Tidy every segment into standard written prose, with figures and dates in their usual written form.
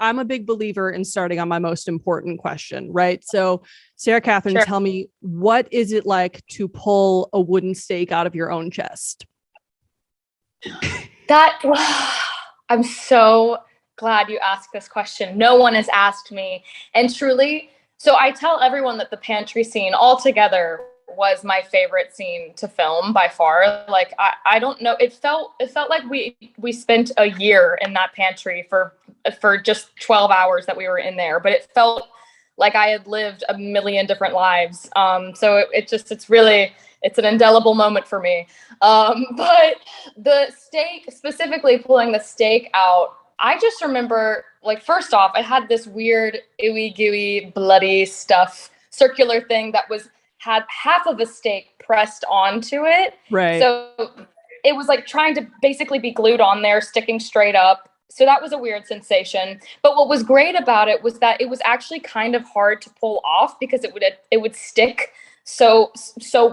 I'm a big believer in starting on my most important question, right? So, Sarah Catherine, Sure. tell me, what is it like to pull a wooden stake out of your own chest? That I'm so glad you asked this question. No one has asked me. And truly, so I tell everyone that the pantry scene altogether was my favorite scene to film by far. Like I don't know. It felt like we spent a year in that pantry for just 12 hours that we were in there, but it felt like I had lived a million different lives. So it's an indelible moment for me. But the steak, specifically pulling the steak out, I just remember, like, first off, I had this weird ooey gooey bloody stuff circular thing that was had half of a steak pressed onto it. Right. So it was like trying to basically be glued on there, sticking straight up. So that was a weird sensation. But what was great about it was that it was actually kind of hard to pull off because it would stick so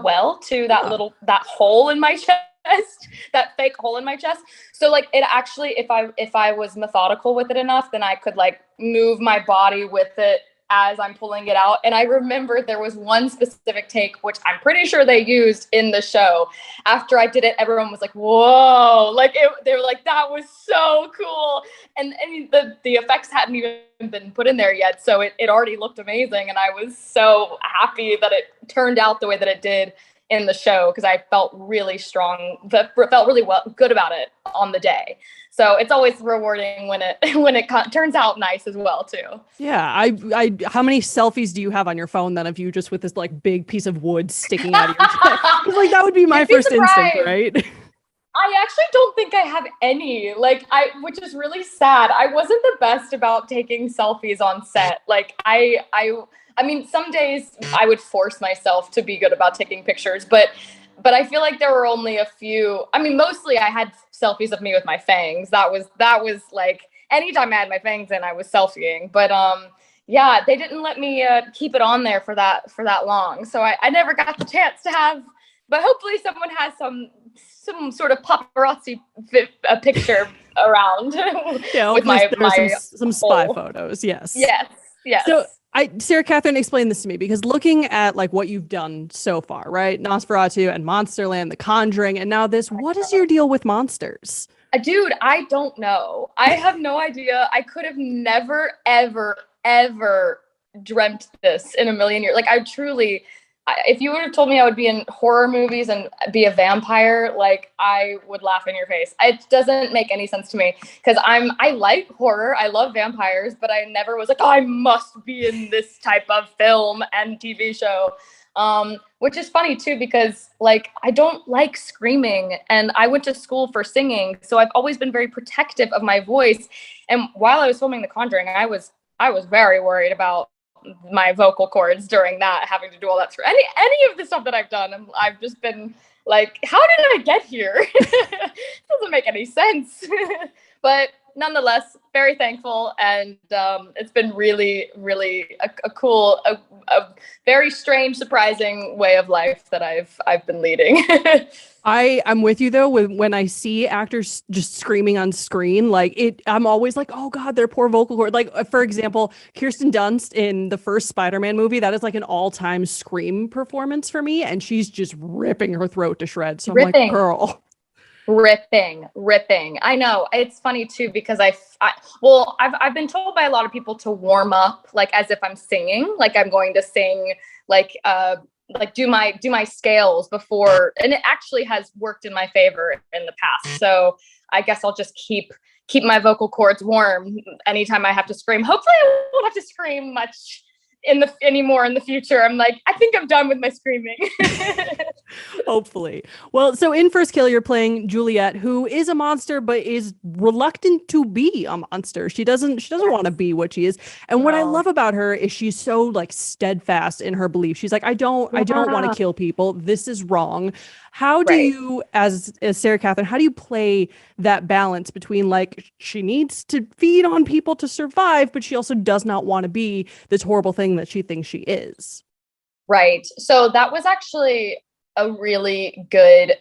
well to that hole in my chest, that fake hole in my chest. So like it actually, if I was methodical with it enough, then I could like move my body with it as I'm pulling it out. And I remember there was one specific take, which I'm pretty sure they used in the show. After I did it, everyone was like, whoa, like they were like, that was so cool. And I mean, the effects hadn't even been put in there yet. So it already looked amazing. And I was so happy that it turned out the way that it did in the show, because I felt really felt really good about it on the day. So it's always rewarding when it turns out nice as well too. Yeah. How many selfies do you have on your phone then of you just with this like big piece of wood sticking out of your chest? Because like that would be my You'd be first instinct, surprised. right? I actually don't think I have any. Which is really sad. I wasn't the best about taking selfies on set. Like I mean, some days I would force myself to be good about taking pictures, but I feel like there were only a few. I mean, mostly I had selfies of me with my fangs. That was like anytime I had my fangs in, I was selfieing. But yeah, they didn't let me keep it on there for that long, so I never got the chance to have. But hopefully, someone has some sort of paparazzi picture around Yeah, with hopefully my there are some spy hole. photos. Yes. Yes, yes. So Sarah Catherine explained this to me because looking at like what you've done so far, right? Nosferatu and Monsterland, The Conjuring, and now this, what is your deal with monsters? Dude, I don't know. I have no idea. I could have never, ever, ever dreamt this in a million years. Like, if you would have told me I would be in horror movies and be a vampire, like, I would laugh in your face. It doesn't make any sense to me because I like horror. I love vampires, but I never was like, oh, I must be in this type of film and TV show. Which is funny too, because like I don't like screaming and I went to school for singing. So I've always been very protective of my voice. And while I was filming The Conjuring, I was very worried about my vocal cords during that, having to do all that. Any of the stuff that I've done, I've just been like, how did I get here? It doesn't make any sense. But nonetheless, very thankful, and it's been really, really a cool, a very strange, surprising way of life that I've been leading. I'm with you though. When I see actors just screaming on screen, I'm always like, oh God, their poor vocal cord. Like for example, Kirsten Dunst in the first Spider-Man movie, that is like an all-time scream performance for me, and she's just ripping her throat to shreds. So I'm like, Ripping. girl. Ripping. I know, it's funny too because I've been told by a lot of people to warm up like as if I'm singing, like I'm going to sing, like do my scales before, and it actually has worked in my favor in the past. So I guess I'll just keep my vocal cords warm anytime I have to scream. Hopefully, I won't have to scream much anymore in the future. I'm like, I think I'm done with my screaming. Hopefully. Well, so in First Kill, you're playing Juliet, who is a monster, but is reluctant to be a monster. She doesn't want to be what she is. And what I No. love about her is she's so like steadfast in her belief. She's like, I don't want to Yeah. kill people. This is wrong. How do Right. you, as Sarah Catherine, how do you play that balance between like she needs to feed on people to survive, but she also does not want to be this horrible thing that she thinks she is? Right. So that was actually a really good.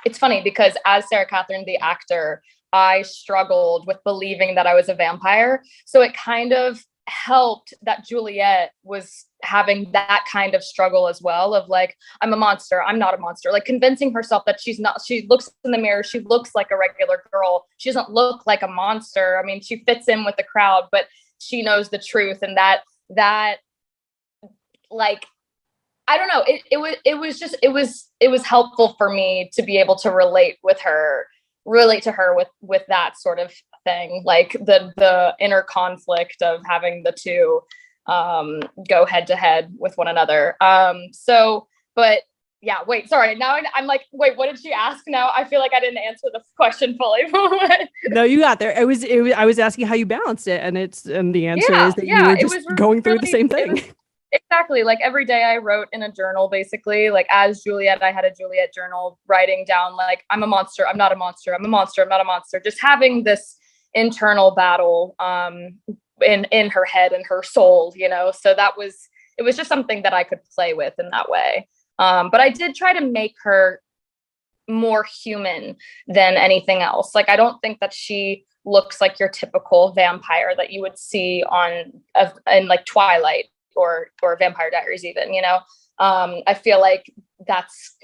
It's funny because as Sarah Catherine, the actor, I struggled with believing that I was a vampire. So it kind of helped that Juliet was having that kind of struggle as well, of like, I'm a monster, I'm not a monster, like convincing herself that she's not. She looks in the mirror, she looks like a regular girl, she doesn't look like a monster. I mean, she fits in with the crowd, but she knows the truth. And that like, I don't know, it was helpful for me to be able to relate to her with that sort of thing, like the inner conflict of having the two go head to head with one another. But yeah, wait, sorry. Now I'm like, wait, what did she ask? Now I feel like I didn't answer the question fully. No, you got there. I was asking how you balanced it, and the answer is that you were just going through the same thing. Exactly. Like every day I wrote in a journal, basically, like as Juliet, I had a Juliet journal writing down, like, I'm a monster, I'm not a monster, I'm a monster, I'm not a monster. Just having this internal battle in her head and her soul, so it was just something that I could play with in that way. But I did try to make her more human than anything else. Like, I don't think that she looks like your typical vampire that you would see in like Twilight or Vampire Diaries even, I feel like that's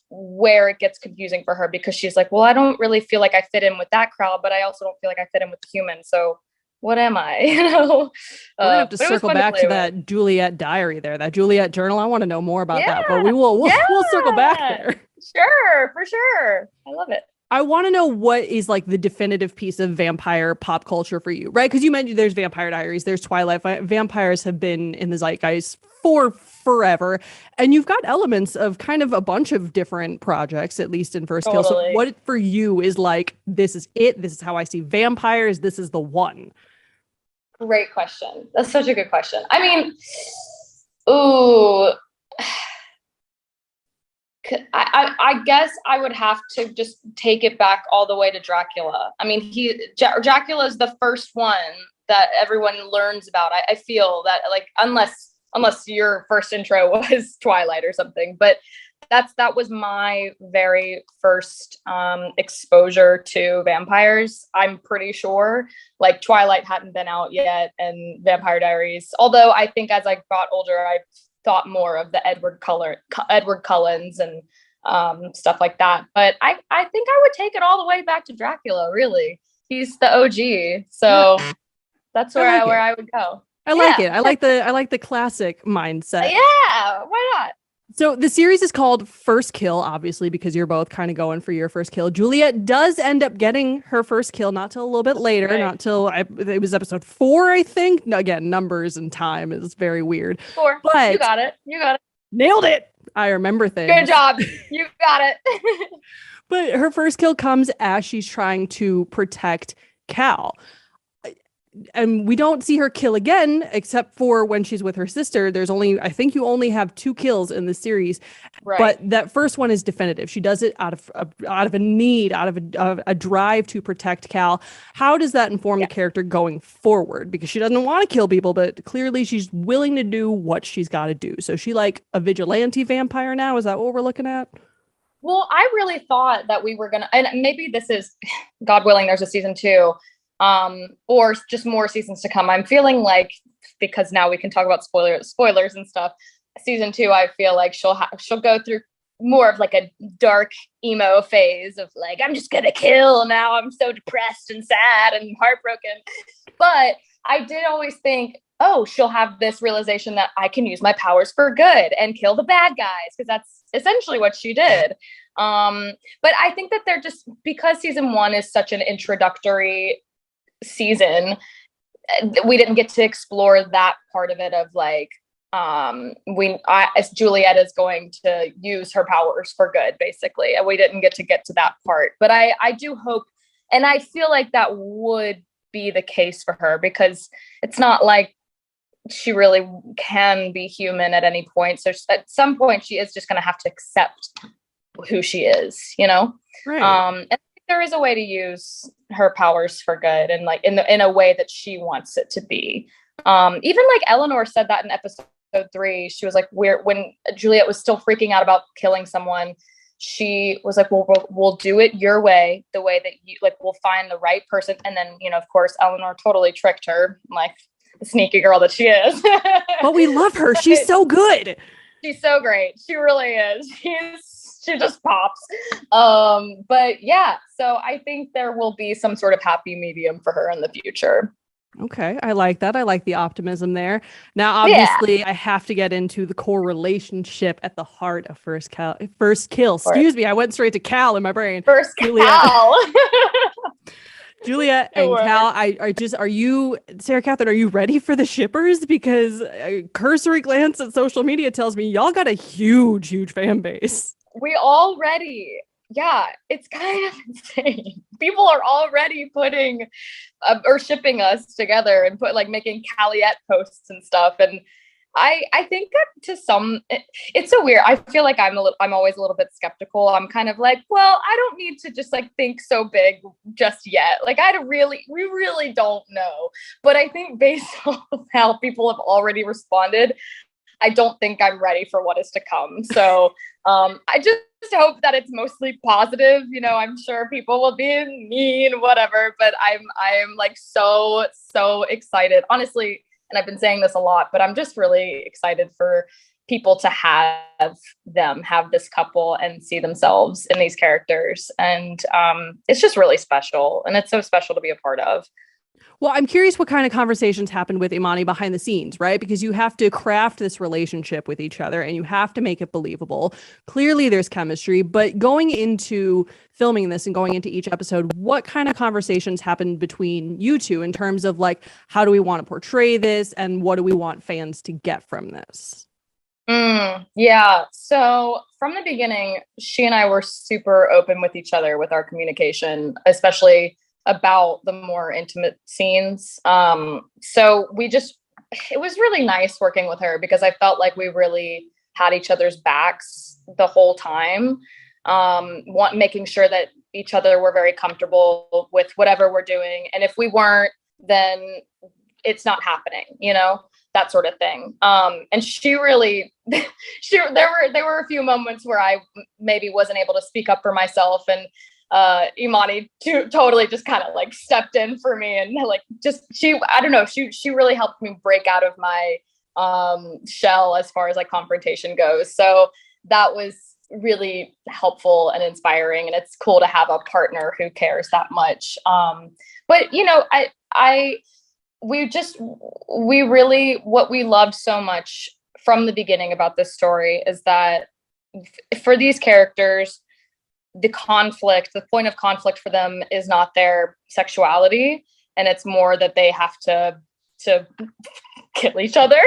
where it gets confusing for her, because she's like, well, I don't really feel like I fit in with that crowd, but I also don't feel like I fit in with the human. So what am I? We're gonna have to circle back to that Juliet diary there, that Juliet journal. I want to know more about that, but we'll circle back there. Sure, for sure. I love it. I want to know what is like the definitive piece of vampire pop culture for you, right? Because you mentioned there's Vampire Diaries, there's Twilight. Vampires have been in the zeitgeist for forever. And you've got elements of kind of a bunch of different projects, at least in First Kill. So what for you is like, this is it, this is how I see vampires, this is the one? Great question. That's such a good question. I mean, ooh, I guess I would have to just take it back all the way to Dracula. I mean, Dracula is the first one that everyone learns about. I feel that, like, unless your first intro was Twilight or something, but that was my very first exposure to vampires. I'm pretty sure, like, Twilight hadn't been out yet, and Vampire Diaries. Although I think as I got older, I thought more of the Edward Cullens and stuff like that. But I think I would take it all the way back to Dracula. Really, he's the OG. So that's where I would go. I like it. I like the classic mindset. Yeah, why not? So the series is called First Kill, obviously, because you're both kind of going for your first kill. Juliet does end up getting her first kill, not till a little bit later, right. Not till it was episode 4, I think. Again, numbers and time is very weird. 4. But you got it. Nailed it. I remember things. Good job. You got it. But her first kill comes as she's trying to protect Cal. And we don't see her kill again, except for when she's with her sister. I think you only have 2 kills in the series, right. But that first one is definitive. She does it out of a need, out of a drive to protect Cal. How does that inform the character going forward? Because she doesn't want to kill people, but clearly she's willing to do what she's got to do. So she like a vigilante vampire now? Is that what we're looking at? Well, I really thought that we were gonna, and maybe this is, God willing, there's a season 2. Or just more seasons to come. I'm feeling like, because now we can talk about spoilers and stuff. Season 2, I feel like she'll go through more of like a dark emo phase of like, I'm just gonna kill now. I'm so depressed and sad and heartbroken. But I did always think, oh, she'll have this realization that I can use my powers for good and kill the bad guys, because that's essentially what she did. But I think that they're just, because season 1 is such an introductory season, we didn't get to explore that part of it of like, as Juliet is going to use her powers for good, basically, and we didn't get to that part. But I do hope, and I feel like that would be the case for her, because it's not like she really can be human at any point. So at some point she is just going to have to accept who she is, right. And there is a way to use her powers for good, and like in a way that she wants it to be. Even like Eleanor said that in episode 3, she was like, when Juliet was still freaking out about killing someone, she was like, well, we'll do it your way, the way that you like, we'll find the right person. And then, you know, of course, Eleanor totally tricked her, like the sneaky girl that she is. But we love her. She's so good. She's so great. She really is. She just pops. But yeah, so I think there will be some sort of happy medium for her in the future. Okay, I like that. I like the optimism there. Now, obviously, I have to get into the core relationship at the heart of First Kill. Excuse me, I went straight to Cal in my brain. First Cal. Juliet and Cal, are you, Sarah Catherine, are you ready for the shippers? Because a cursory glance at social media tells me y'all got a huge, huge fan base. We already, yeah, it's kind of insane. People are already putting or shipping us together and making Calliette posts and stuff. And I think that to some, it's so weird. I feel like I'm always a little bit skeptical. I'm kind of like, well, I don't need to just think so big just yet. Like we really don't know. But I think based on how people have already responded, I don't think I'm ready for what is to come. So I just hope that it's mostly positive. You know, I'm sure people will be mean, whatever, but I'm like so excited, honestly. And I've been saying this a lot, but I'm just really excited for people to have this couple and see themselves in these characters. And it's just really special. And it's so special to be a part of. Well, I'm curious what kind of conversations happen with Imani behind the scenes, right? Because you have to craft this relationship with each other and you have to make it believable. Clearly there's chemistry, but going into filming this and going into each episode, what kind of conversations happen between you two in terms of how do we want to portray this and what do we want fans to get from this? Yeah. So from the beginning, she and I were super open with each other with our communication, especially about the more intimate scenes. So it was really nice working with her because I felt like we really had each other's backs the whole time. Making sure that each other were very comfortable with whatever we're doing. And if we weren't, then it's not happening, you know, that sort of thing. And she really, there were a few moments where I maybe wasn't able to speak up for myself, and Imani totally just kind of stepped in for me and I don't know, she really helped me break out of my shell as far as confrontation goes. So that was really helppful and inspiring, and it's cool to have a partner who cares that much. But you know, what we loved so much from the beginning about this story is that for these characters, the point of conflict for them is not their sexuality, and it's more that they have to kill each other.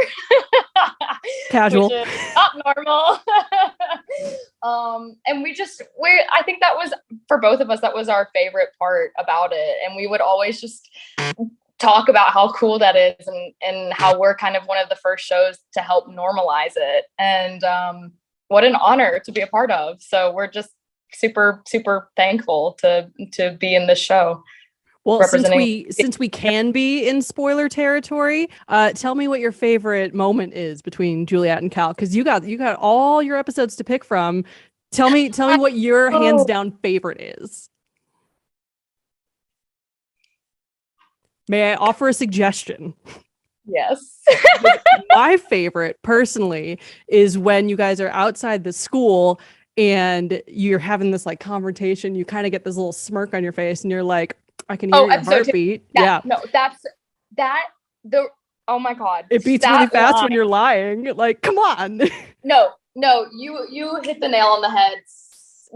Casual. Which is not normal. And I think that was, for both of us, that was our favorite part about it. And we would always just talk about how cool that is, and how we're kind of one of the first shows to help normalize it. And what an honor to be a part of. So we're just super thankful to be in this show. Well, since we can be in spoiler territory, tell me what your favorite moment is between Juliet and Cal, because you got all your episodes to pick from. Tell me what your hands down favorite is. May I offer a suggestion? Yes. My favorite personally is when you guys are outside the school and you're having this confrontation. You kind of get this little smirk on your face and you're like, I can hear your heartbeat. Yeah. No, oh my God. It beats really fast when you're lying. Come on. No, you hit the nail on the head.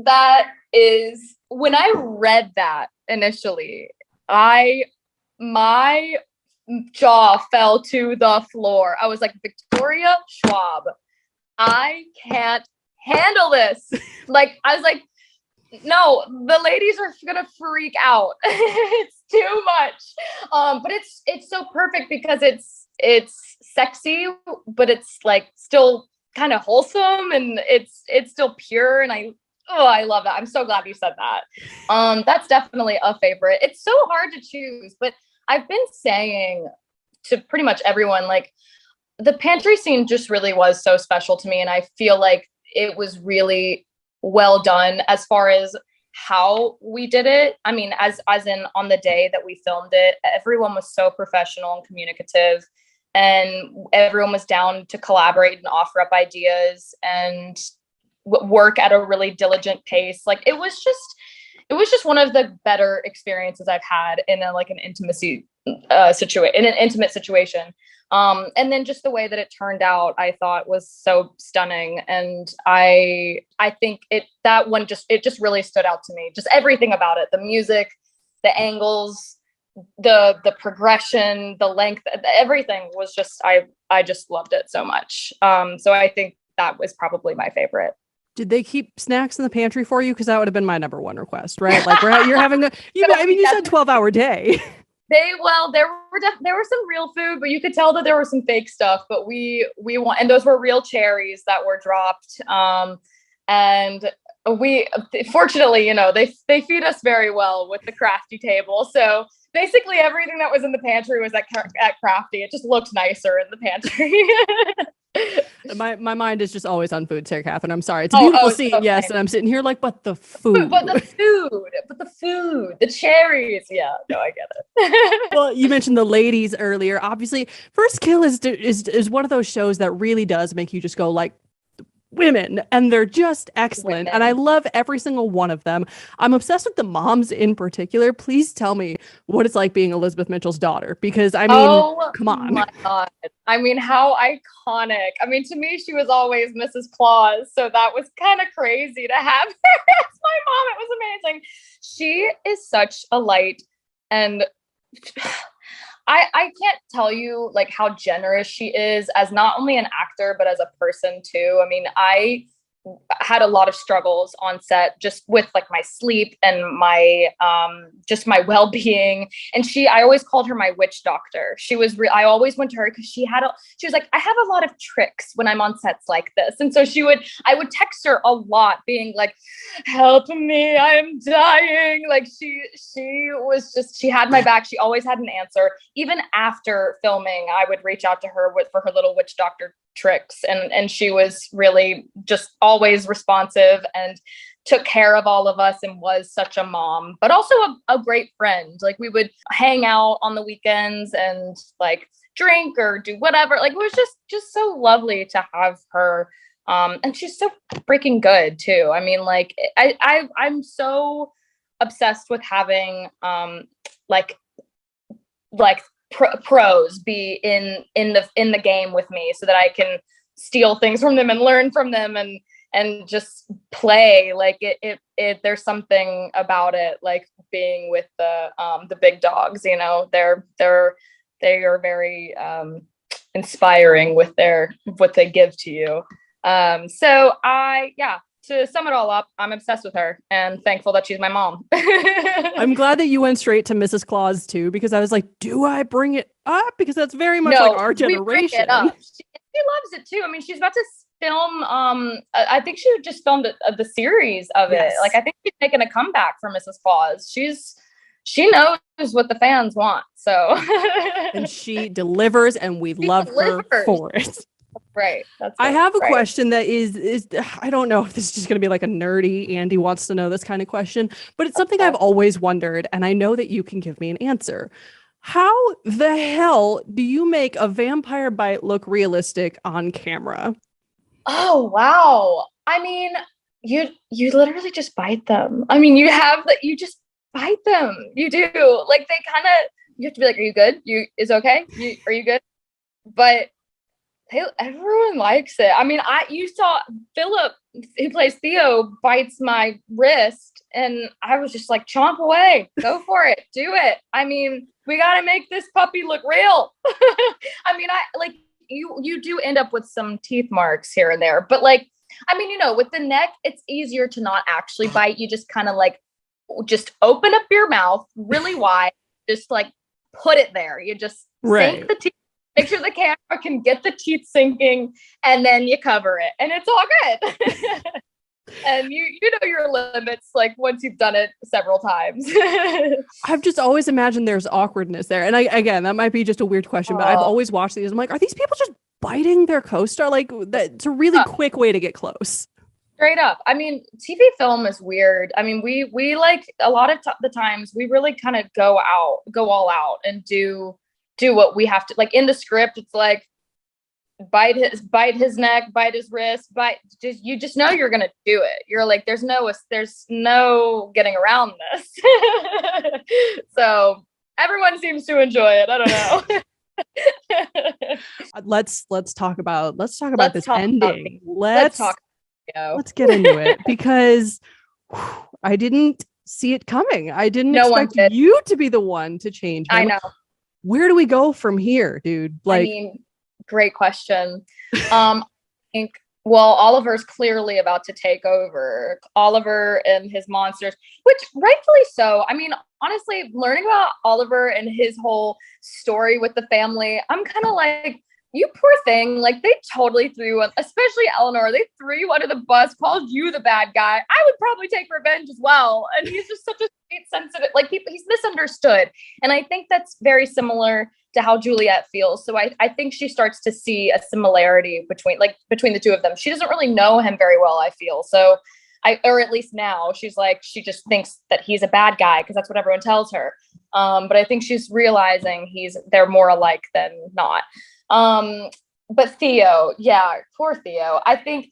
That is, when I read that initially, my jaw fell to the floor. I was like, Victoria Schwab, I can't handle this. I was like, no, the ladies are gonna freak out. It's too much. But it's so perfect because it's sexy, but it's still kind of wholesome, and it's still pure. And I love that. I'm so glad you said that. That's definitely a favorite. It's so hard to choose, but I've been saying to pretty much everyone, the pantry scene just really was so special to me, and I feel like it was really well done as far as how we did it. I mean, as in on the day that we filmed it, everyone was so professional and communicative, and everyone was down to collaborate and offer up ideas and work at a really diligent pace. Like it was just one of the better experiences I've had in an intimate situation. And then just the way that it turned out, I thought was so stunning. And I think it just really stood out to me. Just everything about it, the music, the angles, the progression, the length, everything was just, I just loved it so much. So I think that was probably my favorite. Did they keep snacks in the pantry for you? Because that would have been my number one request, right? Like you're having you said 12-hour day. There were some real food, but you could tell that there was some fake stuff. But we want, and those were real cherries that were dropped. And we fortunately, they feed us very well with the crafty table. So basically everything that was in the pantry was at crafty. It just looked nicer in the pantry. My mind is just always on food, Sarah Catherine. I'm sorry. It's a beautiful scene, okay. Yes. And I'm sitting here like, but the food. But the food, the cherries. Yeah, no, I get it. Well, you mentioned the ladies earlier. Obviously, First Kill is one of those shows that really does make you just go like, women, and they're just excellent. And I love every single one of them. I'm obsessed with the moms in particular. Please tell me what it's like being Elizabeth Mitchell's daughter, because I mean, come on. My God. I mean, how iconic. I mean, to me, she was always Mrs. Claus, so that was kind of crazy to have her as my mom. It was amazing. She is such a light, and I can't tell you like how generous she is as not only an actor, but as a person too. I mean, I had a lot of struggles on set just with like my sleep and my just my well-being. And I always called her my witch doctor. I always went to her because she was like, I have a lot of tricks when I'm on sets like this. And so I would text her a lot being like, help me, I'm dying. Like she had my back. She always had an answer. Even after filming, I would reach out to her for her little witch doctor tricks, and she was really just always responsive and took care of all of us and was such a mom, but also a great friend. Like we would hang out on the weekends and like drink or do whatever. Like it was just so lovely to have her. And she's so freaking good too. I mean, like I'm so obsessed with having like pros be in the game with me so that I can steal things from them and learn from them and just play. Like it there's something about it, like being with the big dogs, they are very inspiring with what they give to you. So to sum it all up, I'm obsessed with her and thankful that she's my mom. I'm glad that you went straight to Mrs. Claus too, because I was like, do I bring it up? Because that's very much like our generation. We bring it up. She loves it too. I mean, she's about to film, I think she just filmed the series of it. Like, I think she's making a comeback for Mrs. Claus. She knows what the fans want. So, and she delivers, and we love her for it. Right. I have a question that is I don't know if this is just going to be like a nerdy Andy wants to know this kind of question, but it's something I've always wondered, and I know that you can give me an answer. How the hell do you make a vampire bite look realistic on camera? Oh, wow. I mean, you literally just bite them. I mean, you just bite them. You do. Like you have to be like, are you good? Is okay? Are you good? But everyone likes it. I mean, you saw Philip, who plays Theo, bites my wrist, and I was just like, chomp away, go for it, do it. I mean, we got to make this puppy look real. I mean, you do end up with some teeth marks here and there, but like, I mean, with the neck, it's easier to not actually bite. You just kind of like, just open up your mouth really wide, just like put it there. You just sink the teeth. Make sure the camera can get the teeth sinking, and then you cover it, and it's all good. And you know your limits, like once you've done it several times. I've just always imagined there's awkwardness there. And again, that might be just a weird question, but I've always watched these. I'm like, are these people just biting their co-star? Like, that's a really quick way to get close. Straight up. I mean, TV film is weird. I mean, we like a lot of the times we really kind of go all out and do what we have to. Like in the script, it's like bite his neck, bite his wrist, bite. Just you just know you're gonna do it. You're like, there's no getting around this. So everyone seems to enjoy it. I don't know. Let's talk about this ending. Let's talk. Let's get into it because I didn't see it coming. I didn't expect you to be the one to change him. I know. Where do we go from here, dude? Like, I mean, great question. I think, well, Oliver's clearly about to take over. Oliver and his monsters, which rightfully so. I mean, honestly, learning about Oliver and his whole story with the family, I'm kind of like, you poor thing. Like they totally threw, especially Eleanor, they threw you under the bus, called you the bad guy. I would probably take revenge as well. And he's just such a sweet, sensitive, like he's misunderstood. And I think that's very similar to how Juliet feels. So I think she starts to see a similarity between the two of them. She doesn't really know him very well, I feel. So or at least now she's like, she just thinks that he's a bad guy because that's what everyone tells her. But I think she's realizing they're more alike than not. But Theo, yeah, poor Theo. I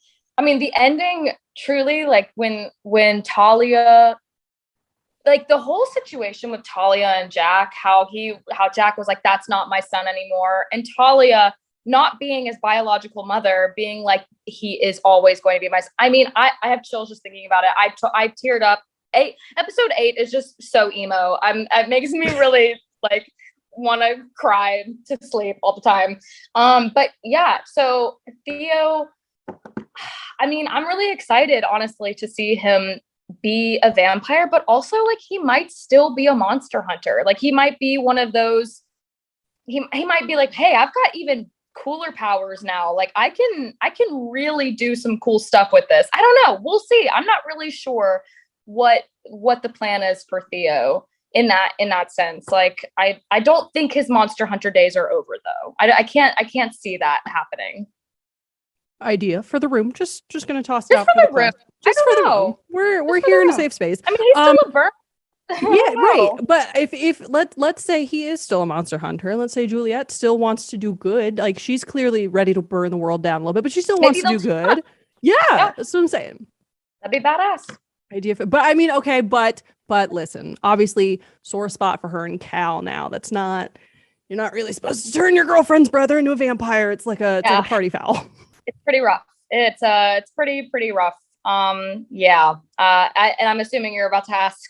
mean, the ending truly, like when Talia, like the whole situation with Talia and Jack, how Jack was like, that's not my son anymore. And Talia not being his biological mother, being like, he is always going to be my son. I mean, I have chills just thinking about it. I teared up. Episode 8 is just so emo. It makes me really like want to cry to sleep all the time. But yeah, so Theo, I mean, I'm really excited, honestly, to see him be a vampire, but also like he might still be a monster hunter. Like he might be one of those, he might be like, hey, I've got even cooler powers now. Like I can really do some cool stuff with this. I don't know. We'll see. I'm not really sure what the plan is for Theo in that sense. Like I don't think his monster hunter days are over though. I can't see that happening. Idea for the room. Just gonna toss it out for the room. Just for the room. We're here in a safe space. I mean, he's still a bird. Yeah, right. But if let's say he is still a monster hunter, and let's say Juliet still wants to do good, like she's clearly ready to burn the world down a little bit, but she still wants to do good. Yeah, that's what I'm saying. That'd be badass. Idea but I mean, okay, but listen, obviously sore spot for her and Cal now. That's not, you're not really supposed to turn your girlfriend's brother into a vampire. It's like a party foul. It's pretty rough. It's pretty rough. Yeah. And I'm assuming you're about to ask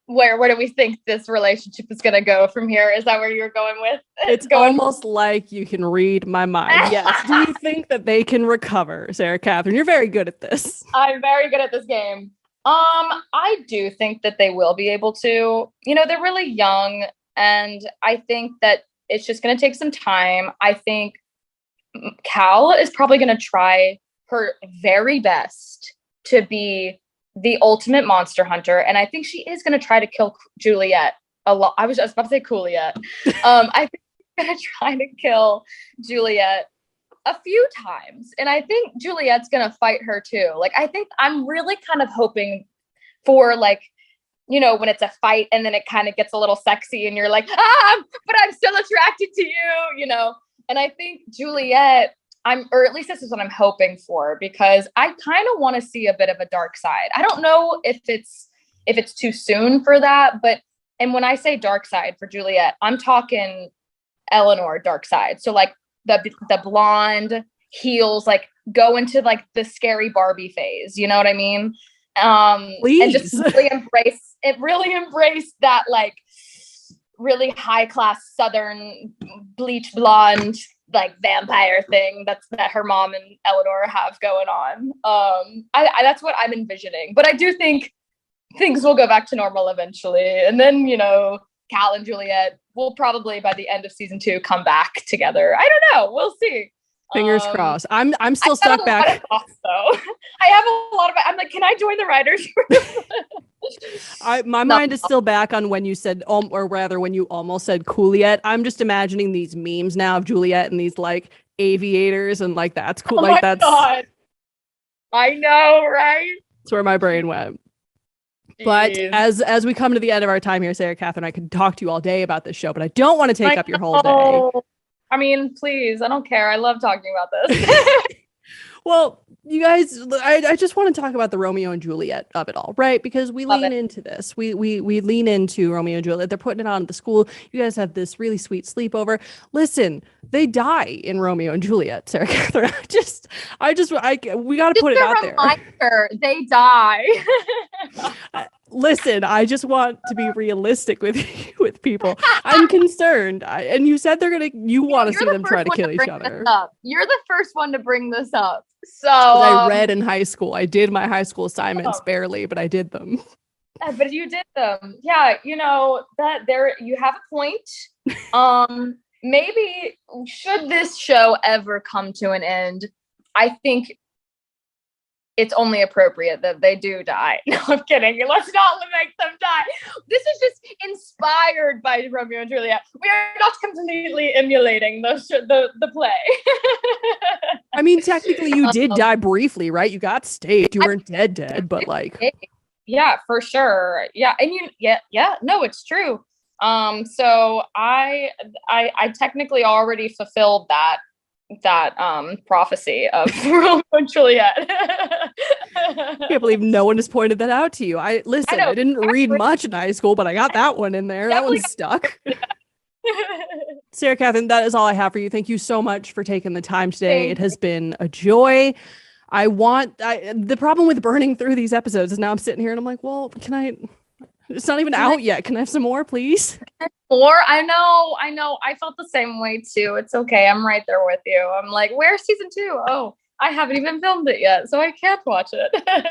where do we think this relationship is gonna go from here? Is that where you're going with? It's almost like you can read my mind. Yes. Do you think that they can recover, Sarah Catherine? You're very good at this. I'm very good at this game. I do think that they will be able to. You know, they're really young, and I think that it's just going to take some time. I think Cal is probably going to try her very best to be the ultimate monster hunter, and I think she is going to try to kill Juliet a lot. I was just about to say Juliet. I think she's going to try to kill Juliet a few times, and I think Juliet's gonna fight her too. Like I think I'm really kind of hoping for, like, you know, when it's a fight and then it kind of gets a little sexy and you're like, but I'm still attracted to you, you know. And I think Juliet, or at least this is what I'm hoping for, because I kind of want to see a bit of a dark side. I don't know if it's too soon for that, and when I say dark side for Juliet, I'm talking Eleanor dark side. So like the blonde heels, like go into like the scary Barbie phase, you know what I mean? Please. And just really embrace that like really high class Southern bleach blonde like vampire thing that her mom and Eleanor have going on. That's what I'm envisioning, but I do think things will go back to normal eventually, and then, you know, Cal and Juliet will probably by the end of season 2 come back together. I don't know. We'll see. Fingers crossed. I'm still stuck back. Thoughts, though. I have a lot of. I'm like, can I join the writers? My mind is still back on when you said, or rather, when you almost said Juliet. I'm just imagining these memes now of Juliet and these like aviators, and like that's cool. Oh like my that's. God. I know, right? That's where my brain went. But Jeez. as we come to the end of our time here, Sarah Catherine, I could talk to you all day about this show, but I don't want to take I up your whole day. know. I mean, please, I don't care. I love talking about this. Well, you guys, I just want to talk about the Romeo and Juliet of it all, right? Because we Love lean it. into this. We lean into Romeo and Juliet. They're putting it on at the school. You guys have this really sweet sleepover. Listen, they die in Romeo and Juliet, Sarah Catherine. We got to Just put it a out there. reminder, they die. Listen, I just want to be realistic with people. I'm concerned. And you said you want to see them try to kill each other. You're the first one to bring this up. So I read in high school. I did my high school assignments barely, but I did them. But you did them. Yeah, that there you have a point. Maybe should this show ever come to an end, I think it's only appropriate that they do die. No, I'm kidding. Let's not make them die. This is just inspired by Romeo and Juliet. We are not completely emulating the play. I mean, technically, you did die briefly, right? You got staked. You weren't dead, but like, yeah, for sure. Yeah, and no, it's true. So I technically already fulfilled that prophecy of Romeo and Juliet. I can't believe no one has pointed that out to you. I didn't read much in high school, but I got that one in there. That one stuck. Sarah Catherine, that is all I have for you. Thank you so much for taking the time today. It has been a joy. The problem with burning through these episodes is now I'm sitting here and I'm like, well, it's not even out yet. Can I have some more, please? Or I know. I felt the same way too. It's okay. I'm right there with you. I'm like, where's season 2? Oh, I haven't even filmed it yet, so I can't watch it.